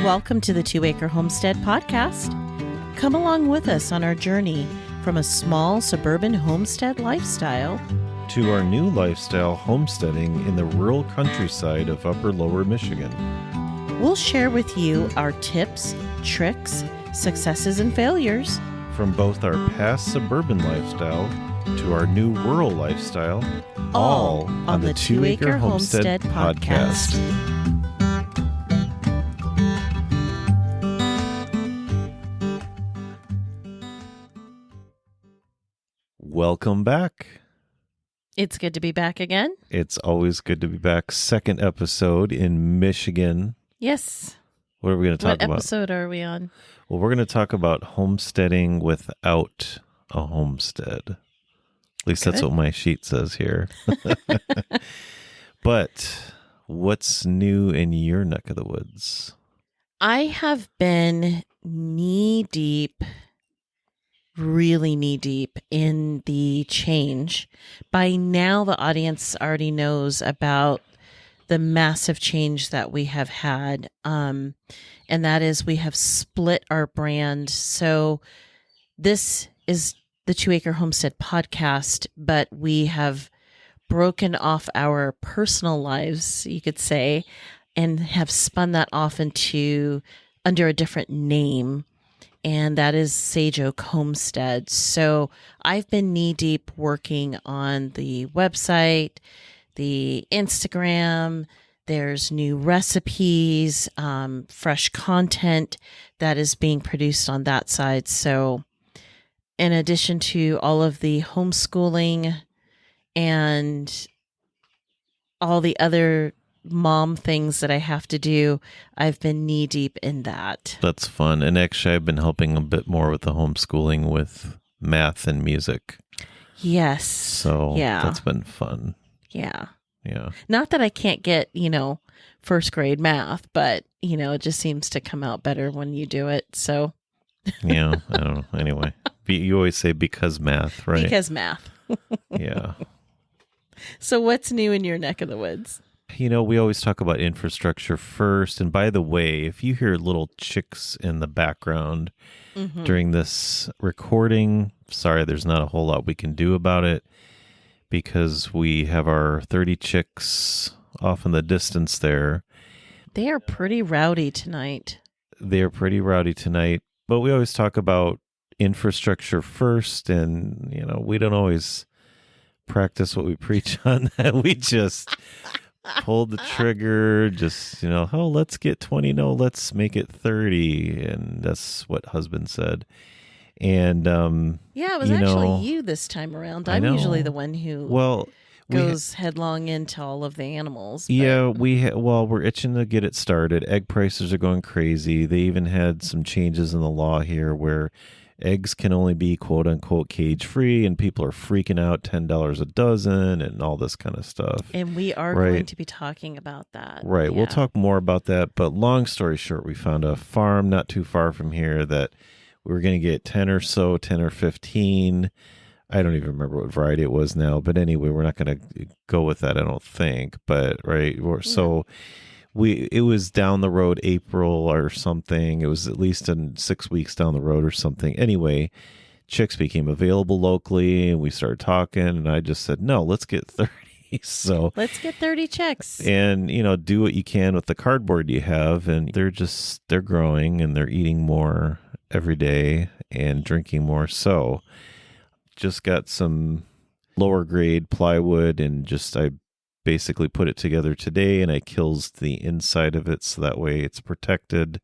Welcome to the 2 Acre Homestead podcast. Come along with us on our journey from a small suburban homestead lifestyle to our new lifestyle homesteading in the rural countryside of Upper Lower Michigan. We'll share with you our tips, tricks, successes, and failures. From both our past suburban lifestyle to our new rural lifestyle, all on the 2 Acre Homestead podcast. Welcome back. It's good to be back again. It's always good to be back. Second episode in Michigan. Yes. What are we going to talk about? What episode are we on? Well, we're going to talk about homesteading without a homestead. At least that's what my sheet says here. But what's new in your neck of the woods? I have been really knee deep in the change. By now, the audience already knows about the massive change that we have had. And that is we have split our brand. So this is the 2 Acre Homestead podcast, but we have broken off our personal lives, you could say, and have spun that off into under a different name. And that is Sage Oak Homestead. So I've been knee deep working on the website, the Instagram. There's new recipes, fresh content that is being produced on that side. So in addition to all of the homeschooling and all the other mom things that I have to do, I've been knee deep in that. That's fun. And actually, I've been helping a bit more with the homeschooling with math and music. Yes. So that's been fun. Yeah. Yeah. Not that I can't get, first grade math, but, it just seems to come out better when you do it. So. Yeah. I don't know. Anyway, you always say because math, right? Because math. Yeah. So what's new in your neck of the woods? We always talk about infrastructure first. And by the way, if you hear little chicks in the background during this recording, sorry, there's not a whole lot we can do about it because we have our 30 chicks off in the distance there. They are pretty rowdy tonight. But we always talk about infrastructure first. And, we don't always practice what we preach on that. We just pulled the trigger, let's get 20. No, let's make it 30. And that's what husband said. And, it was actually you this time around. I'm usually the one who goes headlong into all of the animals. But. Yeah, we're itching to get it started. Egg prices are going crazy. They even had some changes in the law here where eggs can only be quote unquote cage free, and people are freaking out, $10 a dozen and all this kind of stuff. And we are going to be talking about that. Right. Yeah. We'll talk more about that. But long story short, we found a farm not too far from here that we were going to get 10 or 15. I don't even remember what variety it was now. But anyway, we're not going to go with that, I don't think. But so it was down the road, April or something. It was at least in 6 weeks down the road or something. Anyway, chicks became available locally and we started talking and I just said, no, let's get 30. So let's get 30 chicks and, do what you can with the cardboard you have. And they're growing and they're eating more every day and drinking more. So just got some lower grade plywood and I basically put it together today and I kills the inside of it so that way it's protected,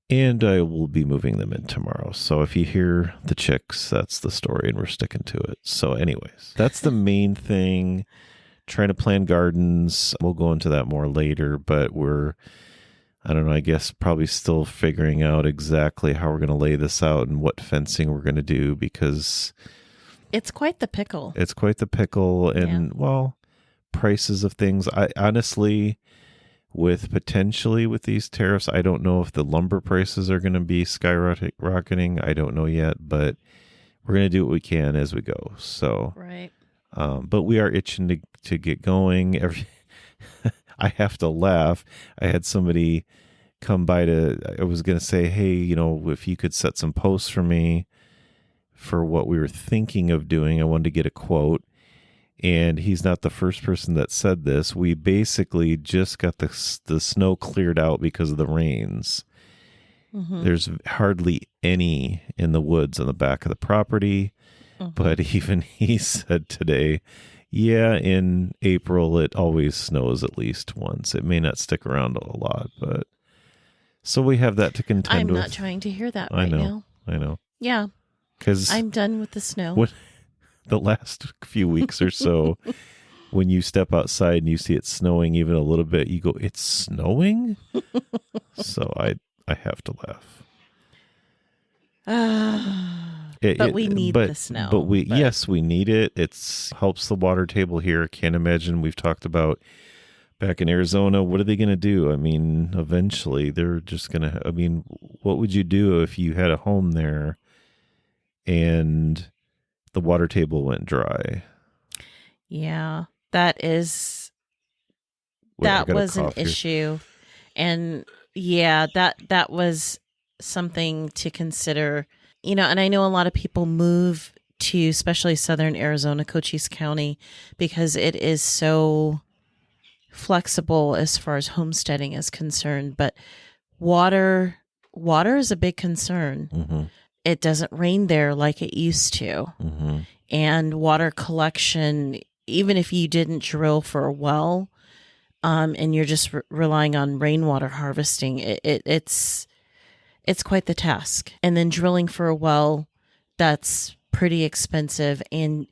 and I will be moving them in tomorrow. So if you hear the chicks, that's the story and we're sticking to it. So anyways, that's the main thing. Trying to plan gardens. We'll go into that more later, but I don't know, I guess probably still figuring out exactly how we're going to lay this out and what fencing we're going to do because it's quite the pickle. And prices of things. I honestly, with these tariffs, I don't know if the lumber prices are going to be skyrocketing. I don't know yet, but we're going to do what we can as we go. So, right. But we are itching to get going. I have to laugh. I had somebody come by I was going to say, hey, if you could set some posts for me for what we were thinking of doing, I wanted to get a quote. And he's not the first person that said this. We basically just got the snow cleared out because of the rains. Mm-hmm. There's hardly any in the woods on the back of the property. Mm-hmm. But even he said today, yeah, in April, it always snows at least once. It may not stick around a lot, but so we have that to contend with. I'm not trying to hear that right now. I know. Yeah. Because I'm done with the snow. The last few weeks or so, when you step outside and you see it snowing even a little bit, you go, it's snowing? So I have to laugh. But we need the snow. But yes, we need it. It helps the water table here. I can't imagine. We've talked about back in Arizona, what are they going to do? I mean, eventually they're just going to, what would you do if you had a home there and the water table went dry? Yeah, that was an issue. And yeah, that was something to consider. And I know a lot of people move to especially southern Arizona, Cochise County, because it is so flexible as far as homesteading is concerned. But water is a big concern. Mm-hmm. It doesn't rain there like it used to. Mm-hmm. And water collection, even if you didn't drill for a well, and you're just relying on rainwater harvesting, it's quite the task. And then drilling for a well, that's pretty expensive, and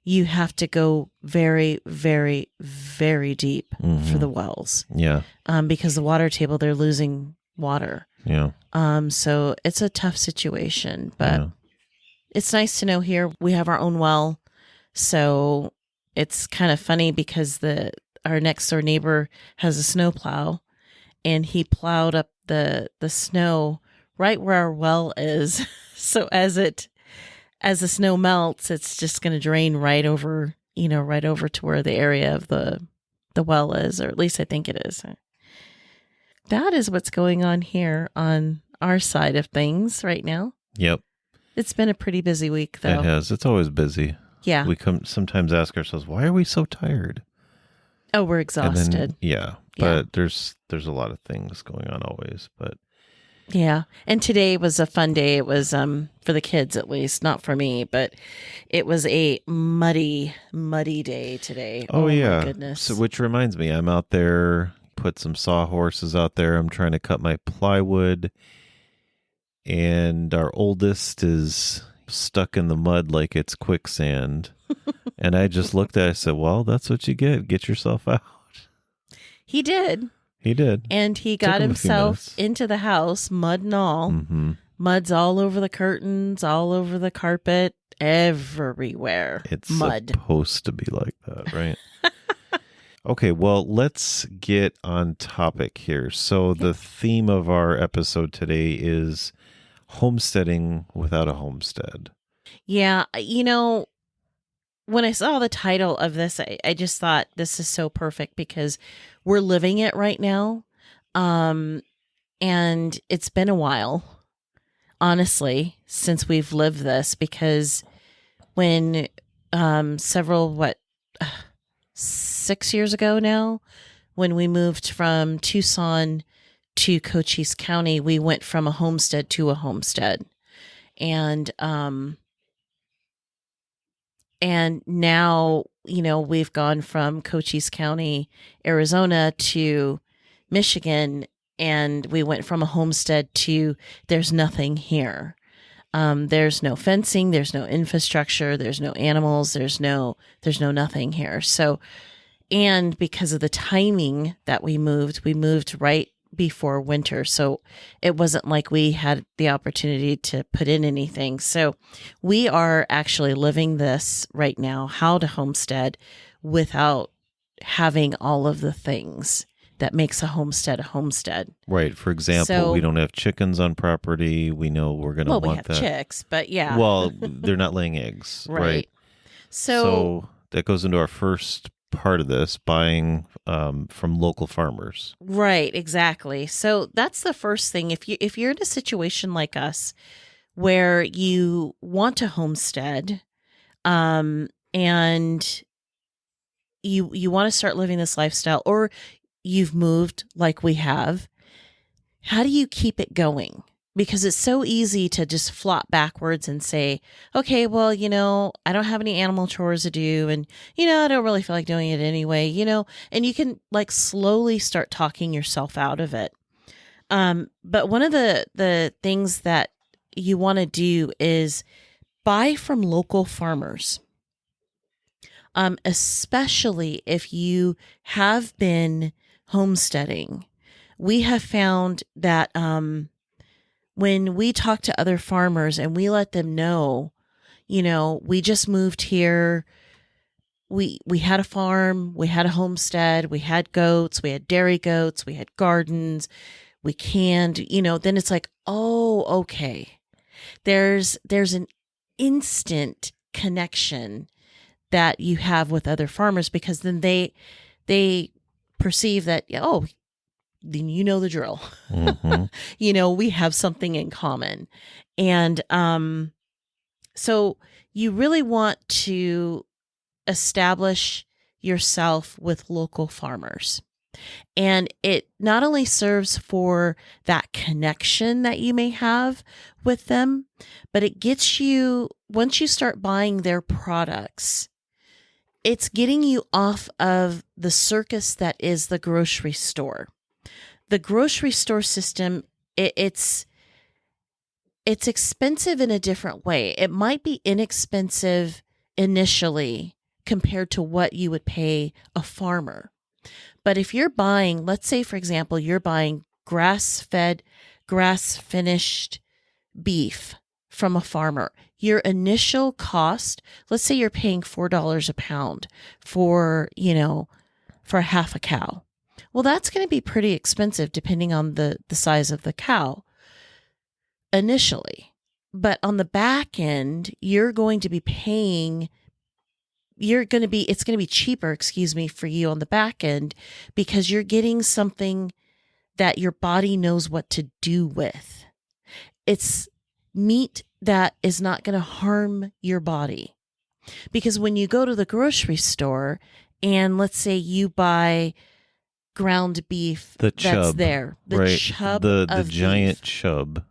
you have to go very, very, very deep for the wells. Yeah. Because the water table, they're losing water. Yeah. So it's a tough situation, but it's nice to know here we have our own well. So it's kind of funny because our next door neighbor has a snow plow, and he plowed up the snow right where our well is. So as the snow melts, it's just going to drain right over to where the area of the well is, or at least I think it is. That is what's going on here on our side of things right now. Yep. It's been a pretty busy week, though. It has. It's always busy. Yeah. We sometimes ask ourselves, why are we so tired? Oh, we're exhausted. But there's a lot of things going on always, but yeah. And today was a fun day. It was for the kids, at least, not for me, but it was a muddy day today. Oh yeah. My goodness. So, which reminds me, I'm out there, put some sawhorses out there. I'm trying to cut my plywood, and our oldest is stuck in the mud like it's quicksand. And I just looked at it and said, well, that's what you get. Get yourself out. He did. And he got himself into the house, mud and all. Mm-hmm. Mud's all over the curtains, all over the carpet, everywhere. It's mud. Supposed to be like that, right? Okay, well, let's get on topic here. So the theme of our episode today is homesteading without a homestead. Yeah, when I saw the title of this, I just thought this is so perfect because we're living it right now. And it's been a while, honestly, since we've lived this, because when 6 years ago now, when we moved from Tucson to Cochise County, we went from a homestead to a homestead. And now, we've gone from Cochise County, Arizona to Michigan, and we went from a homestead to there's nothing here. There's no fencing, there's no infrastructure, there's no animals, there's no nothing here. So, and because of the timing that we moved right before winter. So it wasn't like we had the opportunity to put in anything. So we are actually living this right now, how to homestead without having all of the things that makes a homestead. Right. For example, we don't have chickens on property. We know we're going to want that. Well, we have chicks, but yeah. Well, they're not laying eggs. Right. So that goes into our first part of this, buying from local farmers. Right, exactly. So that's the first thing. If you're in a situation like us where you want to homestead, and you want to start living this lifestyle, or you've moved like we have, how do you keep it going? Because it's so easy to just flop backwards and say, okay, well, I don't have any animal chores to do. And, I don't really feel like doing it anyway, and you can like slowly start talking yourself out of it. But one of the things that you want to do is buy from local farmers. Especially if you have been homesteading. We have found that when we talk to other farmers and we let them know, we just moved here. We had a farm, we had a homestead, we had goats, we had dairy goats, we had gardens, we canned, then it's like, oh, okay. There's an instant connection that you have with other farmers, because then they perceive that, oh, then the drill. Mm-hmm. We have something in common. And so you really want to establish yourself with local farmers. And it not only serves for that connection that you may have with them, but it gets you, once you start buying their products, it's getting you off of the circus that is the grocery store. The grocery store system, it's expensive in a different way. It might be inexpensive initially compared to what you would pay a farmer. But if you're buying, let's say, for example, you're buying grass-fed, grass-finished beef from a farmer, your initial cost, let's say you're paying $4 a pound for half a cow. Well, that's going to be pretty expensive depending on the size of the cow initially. But on the back end, it's going to be cheaper, for you on the back end, because you're getting something that your body knows what to do with. It's meat that is not going to harm your body. Because when you go to the grocery store and let's say you buy ground beef, the chub, right? Chub, the giant beef. chub.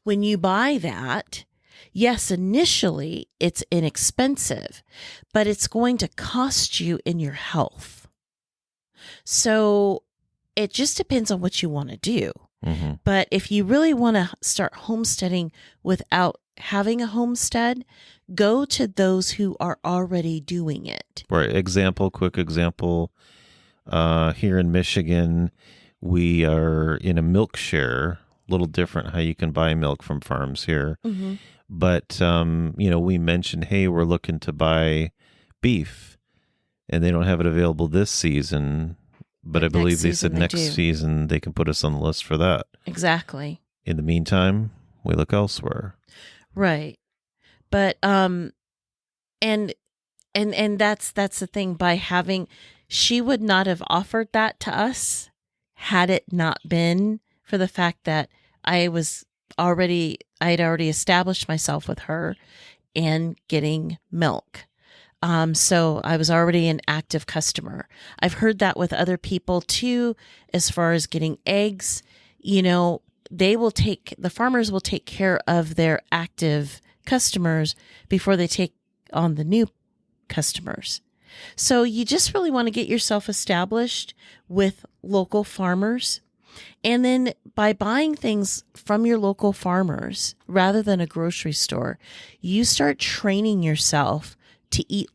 When you buy that, yes, initially it's inexpensive, but it's going to cost you in your health. So it just depends on what you want to do. Mm-hmm. But if you really want to start homesteading without having a homestead, go to those who are already doing it. Right. Quick example. Here in Michigan, we are in a milk share. A little different how you can buy milk from farms here. Mm-hmm. But, we mentioned, hey, we're looking to buy beef, and they don't have it available this season. But I believe they said next season they can put us on the list for that. Exactly. In the meantime, we look elsewhere. Right. But and that's the thing. She would not have offered that to us had it not been for the fact that I had already established myself with her and getting milk. So I was already an active customer. I've heard that with other people too, as far as getting eggs. The farmers will take care of their active customers before they take on the new customers. So you just really want to get yourself established with local farmers. And then by buying things from your local farmers rather than a grocery store, you start training yourself to eat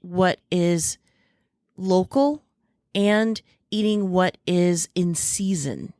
what is local and eating what is in season.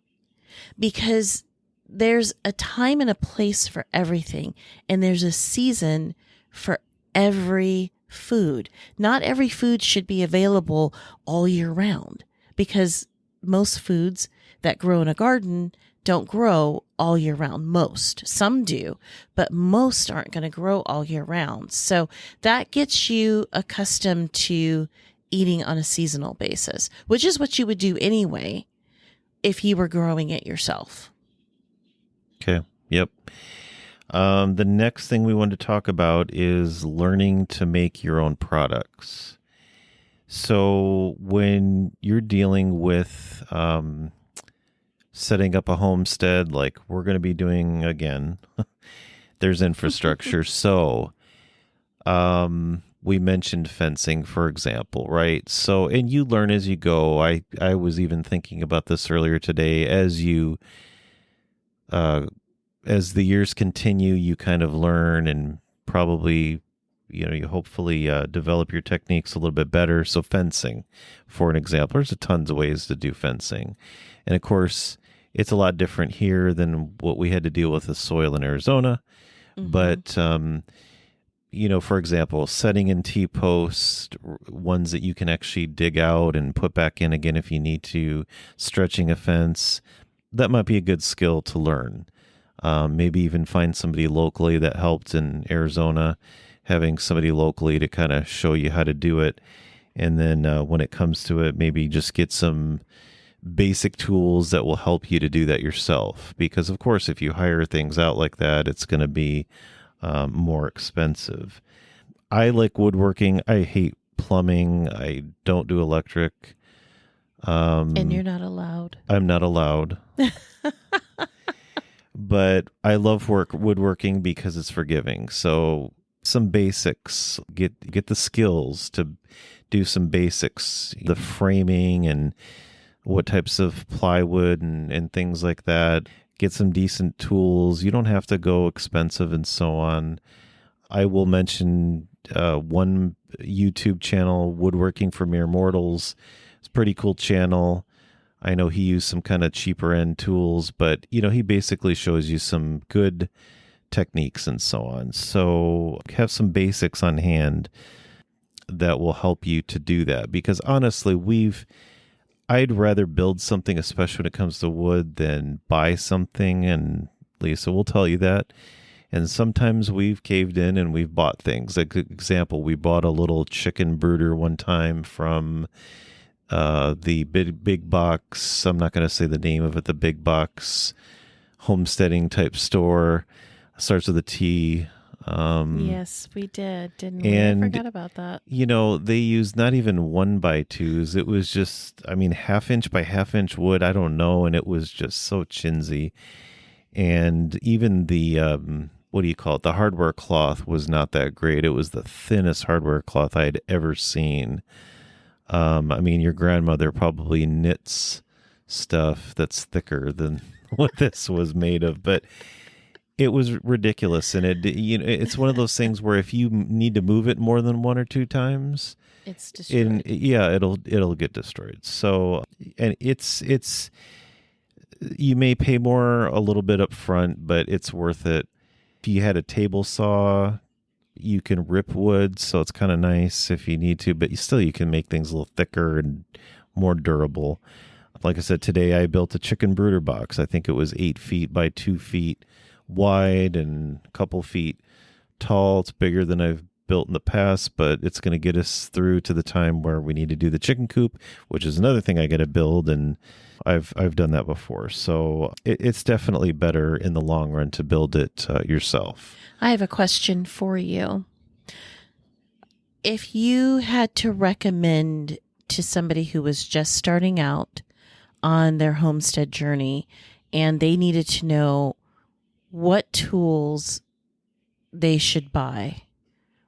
Because there's a time and a place for everything, and there's a season for every food. Not every food should be available all year round, because most foods that grow in a garden don't grow all year round. Some do, but most aren't going to grow all year round. So that gets you accustomed to eating on a seasonal basis, which is what you would do anyway if you were growing it yourself. Okay. Yep. The next thing we want to talk about is learning to make your own products. So when you're dealing with setting up a homestead, like we're going to be doing again, there's infrastructure. So we mentioned fencing, for example, right? So, and you learn as you go. I was even thinking about this earlier today. As the years continue, you kind of learn and probably, you hopefully develop your techniques a little bit better. So fencing, for an example, there's tons of ways to do fencing. And of course, it's a lot different here than what we had to deal with the soil in Arizona. Mm-hmm. But, for example, setting in T-posts, ones that you can actually dig out and put back in again if you need to, stretching a fence, that might be a good skill to learn. Maybe even find somebody locally that helped in Arizona, having somebody locally to kind of show you how to do it. And then when it comes to it, maybe just get some basic tools that will help you to do that yourself. Because, of course, if you hire things out like that, it's going to be more expensive. I like woodworking. I hate plumbing. I don't do electric. And you're not allowed. I'm not allowed. But I love woodworking because it's forgiving. So some basics, get the skills to do some basics, the framing and what types of plywood and things like that. Get some decent tools. You don't have to go expensive and so on. I will mention one YouTube channel, Woodworking for Mere Mortals. It's a pretty cool channel. I know he used some kind of cheaper end tools, but he basically shows you some good techniques and so on. So have some basics on hand that will help you to do that. Because honestly, I'd rather build something, especially when it comes to wood, than buy something. And Lisa will tell you that. And sometimes we've caved in and we've bought things. Like example, we bought a little chicken brooder one time from the big box. I'm not going to say the name of it. The big box homesteading type store, starts with a T. Yes, we did, didn't we? I forgot about that. They used not even 1x2s. It was just, half inch by half inch wood. I don't know. And it was just so chintzy. And even the, what do you call it? The hardware cloth was not that great. It was the thinnest hardware cloth I had ever seen. Your grandmother probably knits stuff that's thicker than what this was made of, but it was ridiculous. And it's one of those things where if you need to move it more than one or two times, it's destroyed. It'll get destroyed. So, and it's you may pay more a little bit up front, but it's worth it. If you had a table saw, you can rip wood, so it's kind of nice if you need to, but you can make things a little thicker and more durable. Like I said, today I built a chicken brooder box. I think it was 8 feet by 2 feet wide and a couple feet tall. It's bigger than I've built in the past, but it's going to get us through to the time where we need to do the chicken coop, which is another thing I got to build, and I've done that before. So it's definitely better in the long run to build it yourself. I have a question for you. If you had to recommend to somebody who was just starting out on their homestead journey and they needed to know what tools they should buy,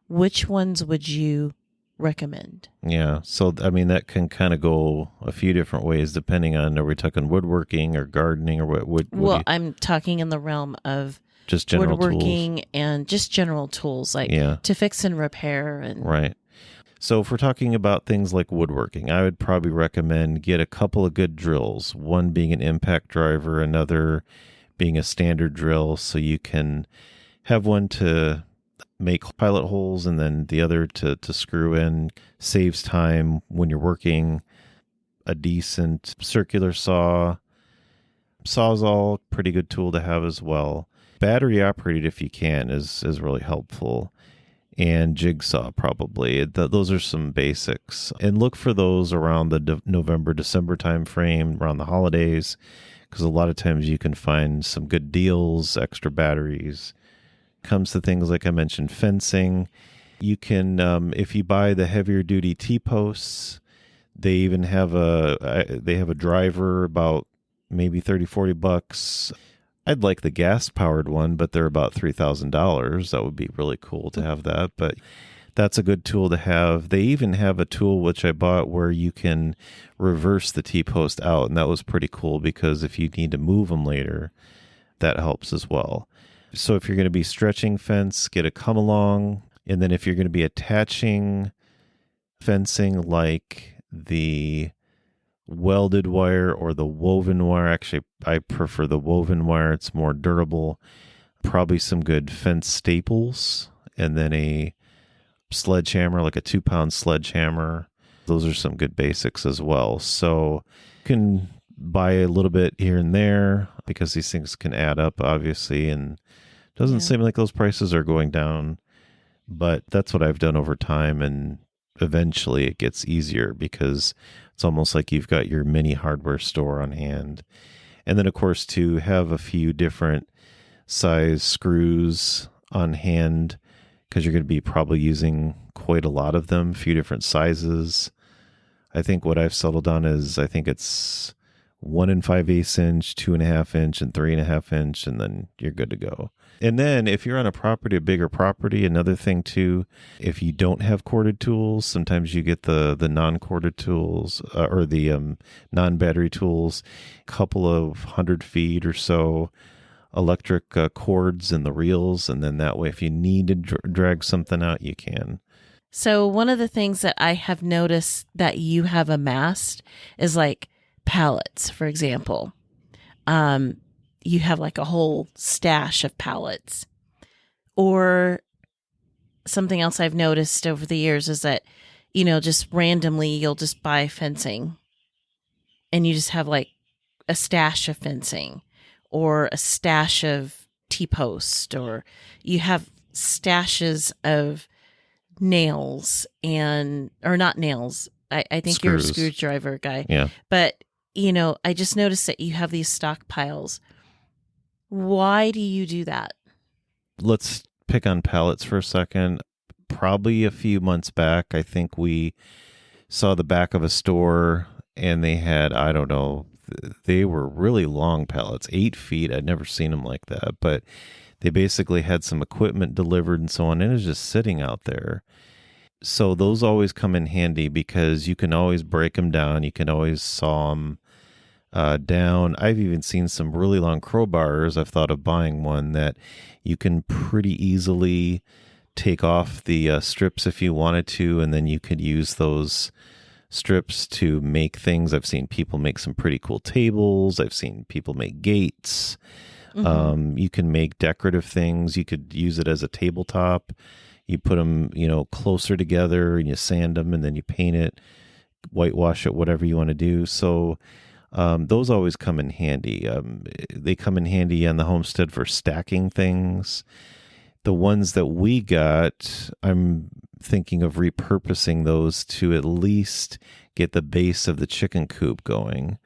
which ones would you recommend? Yeah. So, that can kind of go a few different ways depending on, are we talking woodworking or gardening or what well, I'm talking in the realm of just general woodworking tools. And just general tools like to fix and repair. And right. So if we're talking about things like woodworking, I would probably recommend get a couple of good drills, one being an impact driver, another being a standard drill, so you can have one to make pilot holes and then the other to screw in. Saves time when you're working. A decent circular saw. Sawzall, pretty good tool to have as well. Battery operated if you can is really helpful. and jigsaw probably. Those are some basics. And look for those around the November, December time frame, around the holidays, because a lot of times you can find some good deals, extra batteries. Comes to things like I mentioned, fencing. You can, if you buy the heavier duty T-posts, they even have a driver about maybe $30-40. I'd like the gas powered one, but they're about $3,000. That would be really cool to have that. But that's a good tool to have. They even have a tool which I bought where you can reverse the T-post out, and that was pretty cool because if you need to move them later, that helps as well. So if you're going to be stretching fence, get a come along. And then if you're going to be attaching fencing like the welded wire or the woven wire, actually I prefer the woven wire. It's more durable. Probably some good fence staples, and then a sledgehammer, like a 2-pound sledgehammer. Those are some good basics as well. So you can buy a little bit here and there because these things can add up, obviously, and it doesn't seem like those prices are going down. But that's what I've done over time, and eventually it gets easier because it's almost like you've got your mini hardware store on hand. And then, of course, to have a few different size screws on hand because you're going to be probably using quite a lot of them, a few different sizes. I think what I've settled on is I think it's 1 5/8 inch, 2.5 inch, and 3.5 inch, and then you're good to go. And then if you're on a bigger property, another thing too, if you don't have corded tools, sometimes you get the non-corded tools or the non-battery tools, a couple of 100 feet or so, electric cords in the reels, and then that way if you need to drag something out, you can. So one of the things that I have noticed that you have amassed is like pallets, for example. You have like a whole stash of pallets. Or something else I've noticed over the years is that, just randomly you'll just buy fencing and you just have like a stash of fencing or a stash of T-post, or you have stashes of nails or not nails. I think you're a screwdriver guy. Yeah. But, I just noticed that you have these stockpiles. Why do you do that? Let's pick on pallets for a second. Probably a few months back, I think we saw the back of a store and they had, I don't know, they were really long pallets, 8 feet. I'd never seen them like that, but they basically had some equipment delivered and so on, and it was just sitting out there. So those always come in handy because you can always break them down. You can always saw them down. I've even seen some really long crowbars. I've thought of buying one that you can pretty easily take off the strips if you wanted to, and then you could use those strips to make things. I've seen people make some pretty cool tables. I've seen people make gates. Mm-hmm. You can make decorative things. You could use it as a tabletop. You put them, closer together and you sand them and then you paint it, whitewash it, whatever you want to do. So those always come in handy. They come in handy on the Homestead for stacking things. The ones that we got, I'm thinking of repurposing those to at least get the base of the chicken coop going.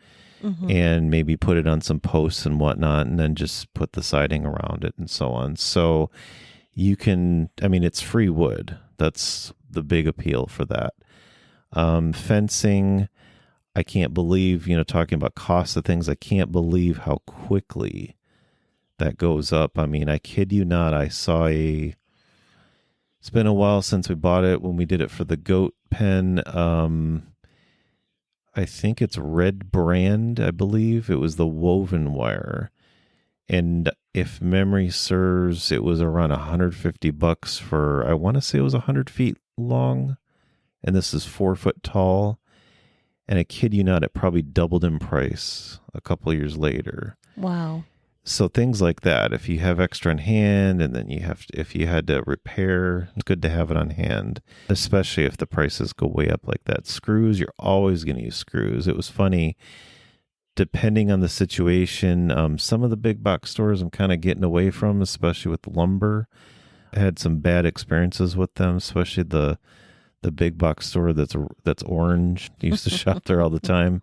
Mm-hmm. And maybe put it on some posts and whatnot, and then just put the siding around it and so on. So you can, it's free wood. That's the big appeal for that. Fencing, I can't believe, talking about cost of things, I can't believe how quickly that goes up. I kid you not, it's been a while since we bought it. When we did it for the goat pen, I think it's Red Brand, I believe. It was the woven wire. And if memory serves, it was around $150 for, I want to say it was 100 feet long. And this is 4 foot tall. And I kid you not, it probably doubled in price a couple of years later. Wow. So things like that, if you have extra on hand and then if you had to repair, it's good to have it on hand, especially if the prices go way up like that. Screws, you're always going to use screws. It was funny, depending on the situation, some of the big box stores I'm kind of getting away from, especially with lumber. had some bad experiences with them, especially the big box store that's orange. I used to shop there all the time.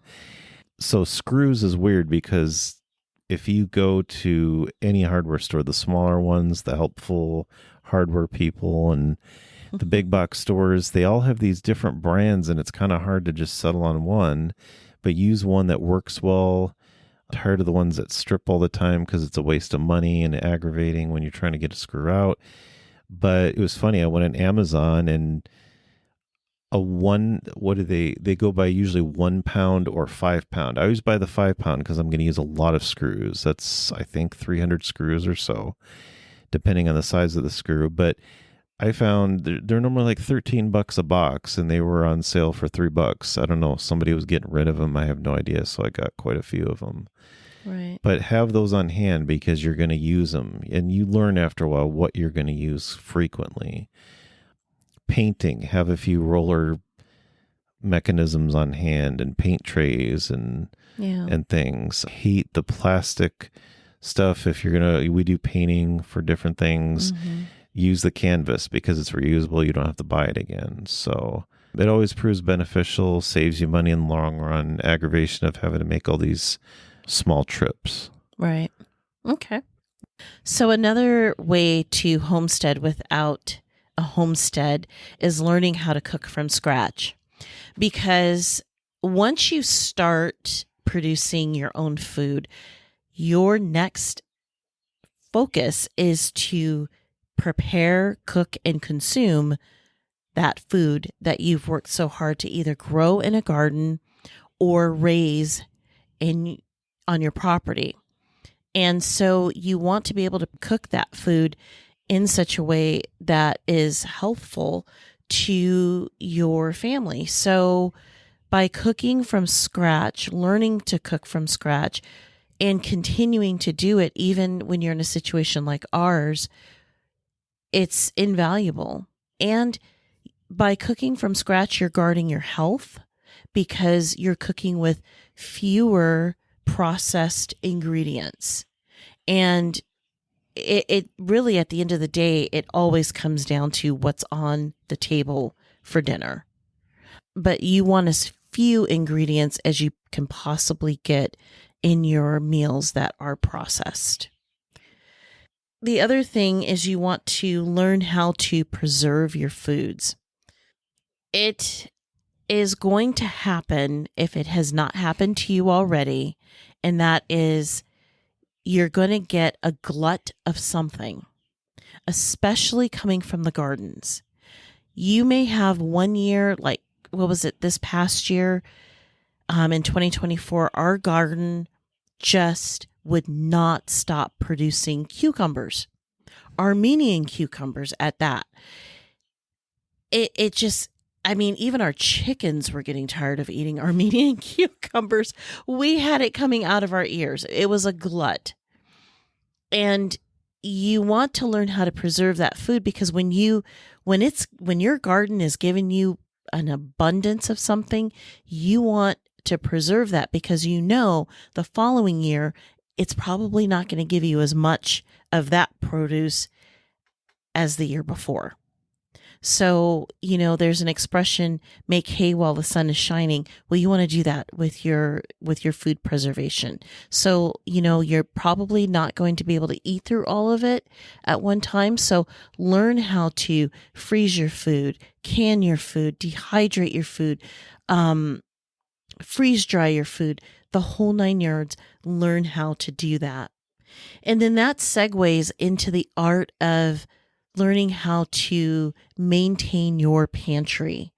So screws is weird because if you go to any hardware store, the smaller ones, the helpful hardware people, and the big box stores, they all have these different brands, and it's kind of hard to just settle on one, but use one that works well. Tired of the ones that strip all the time because it's a waste of money and aggravating when you're trying to get a screw out. But it was funny. I went on Amazon and what do they go by usually 1 pound or 5 pound. I always buy the 5 pound because I'm going to use a lot of screws. That's, I think, 300 screws or so, depending on the size of the screw. But I found they're normally like $13 a box, and they were on sale for $3. I don't know. Somebody was getting rid of them. I have no idea. So I got quite a few of them. Right. But have those on hand because you're going to use them, and you learn after a while what you're going to use frequently. Painting, have a few roller mechanisms on hand and paint trays and things. Hate the plastic stuff. If you're we do painting for different things. Mm-hmm. Use the canvas because it's reusable. You don't have to buy it again. So it always proves beneficial, saves you money in the long run, aggravation of having to make all these small trips. Right. Okay. So another way to homestead without a homestead is learning how to cook from scratch. Because once you start producing your own food, your next focus is to prepare, cook, and consume that food that you've worked so hard to either grow in a garden or raise on your property. And so you want to be able to cook that food in such a way that is helpful to your family. So by cooking from scratch, learning to cook from scratch, and continuing to do it even when you're in a situation like ours, it's invaluable. And by cooking from scratch, you're guarding your health because you're cooking with fewer processed ingredients. And it really, at the end of the day, it always comes down to what's on the table for dinner. But you want as few ingredients as you can possibly get in your meals that are processed. The other thing is you want to learn how to preserve your foods. It is going to happen if it has not happened to you already, and that is you're going to get a glut of something, especially coming from the gardens. You may have 1 year, like, what was it, this past year, in 2024, our garden just would not stop producing cucumbers, Armenian cucumbers at that. It just, I mean, even our chickens were getting tired of eating Armenian cucumbers. We had it coming out of our ears. It was a glut. And you want to learn how to preserve that food because when your garden is giving you an abundance of something, you want to preserve that because you know the following year it's probably not going to give you as much of that produce as the year before. So, there's an expression, make hay while the sun is shining. Well, you want to do that with your food preservation. So, you're probably not going to be able to eat through all of it at one time. So learn how to freeze your food, can your food, dehydrate your food, freeze dry your food, the whole 9 yards. Learn how to do that. And then that segues into the art of learning how to maintain your pantry.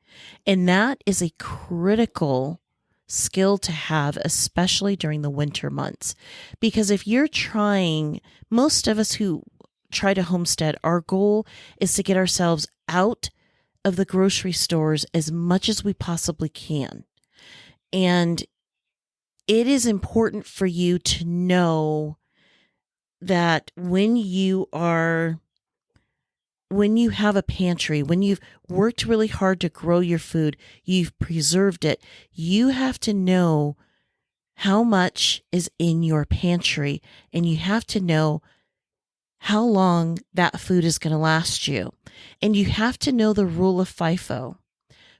And that is a critical skill to have, especially during the winter months. Because if you're most of us who try to homestead, our goal is to get ourselves out of the grocery stores as much as we possibly can. And it is important for you to know that when you have a pantry, when you've worked really hard to grow your food, you've preserved it, you have to know how much is in your pantry, and you have to know how long that food is going to last you. And you have to know the rule of FIFO.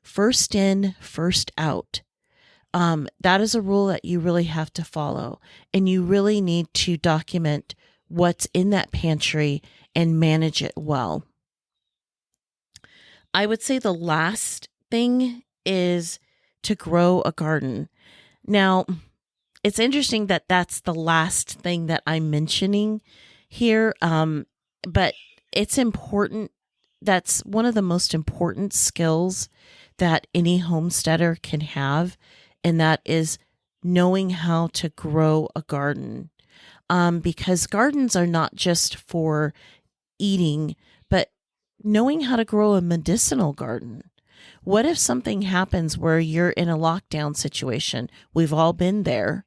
First in, first out. That is a rule that you really have to follow. And you really need to document what's in that pantry and manage it well. I would say the last thing is to grow a garden. Now, it's interesting that that's the last thing that I'm mentioning here, but it's important. That's one of the most important skills that any homesteader can have, and that is knowing how to grow a garden. Because gardens are not just for eating, but knowing how to grow a medicinal garden. What if something happens where you're in a lockdown situation? We've all been there,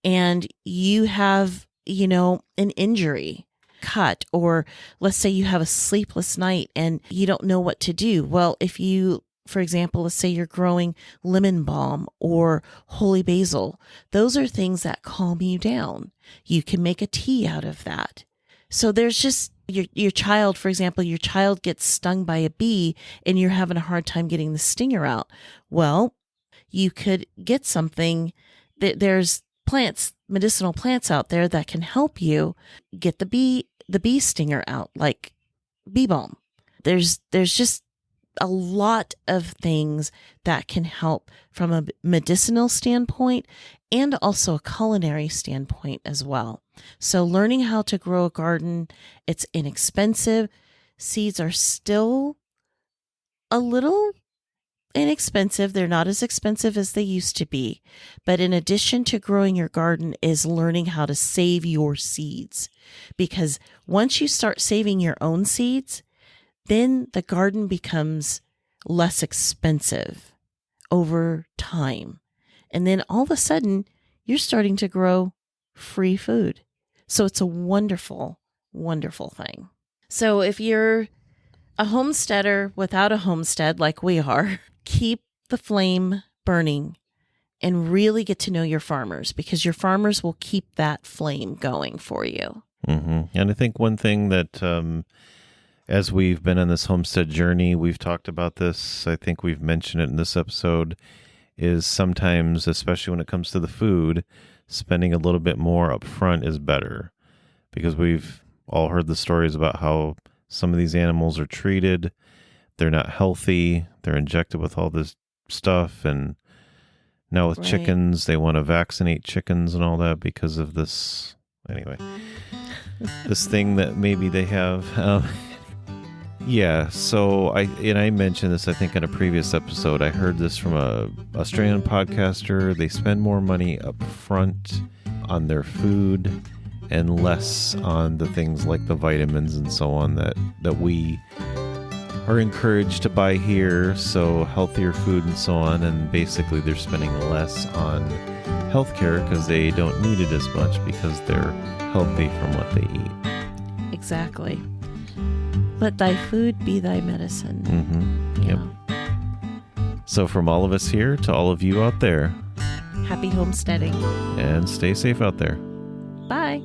and you have, an injury, cut, or let's say you have a sleepless night and you don't know what to do. Well, if you, for example, let's say you're growing lemon balm or holy basil, those are things that calm you down. You can make a tea out of that. So there's just your child, for example, your child gets stung by a bee and you're having a hard time getting the stinger out. Well, you could get something that there's medicinal plants out there that can help you get the bee stinger out, like bee balm. There's just a lot of things that can help from a medicinal standpoint and also a culinary standpoint as well. So learning how to grow a garden, it's inexpensive. Seeds are still a little inexpensive. They're not as expensive as they used to be. But in addition to growing your garden is learning how to save your seeds. Because once you start saving your own seeds, then the garden becomes less expensive over time. And then all of a sudden, you're starting to grow free food. So it's a wonderful, wonderful thing. So if you're a homesteader without a homestead like we are, keep the flame burning and really get to know your farmers, because your farmers will keep that flame going for you. Mm-hmm. And I think one thing that, as we've been on this homestead journey, we've talked about this, I think we've mentioned it in this episode, is sometimes, especially when it comes to the food, spending a little bit more up front is better, because we've all heard the stories about how some of these animals are treated. They're not healthy. They're injected with all this stuff. And now with chickens, they want to vaccinate chickens and all that because of this. Anyway, this thing that maybe they have. Yeah. So I mentioned this, I think, in a previous episode. I heard this from a Australian podcaster. They spend more money up front on their food and less on the things like the vitamins and so on that we are encouraged to buy here. So healthier food and so on. And basically they're spending less on healthcare because they don't need it as much because they're healthy from what they eat. Exactly. Let thy food be thy medicine. Mm-hmm. Yep. So from all of us here to all of you out there, happy homesteading. And stay safe out there. Bye.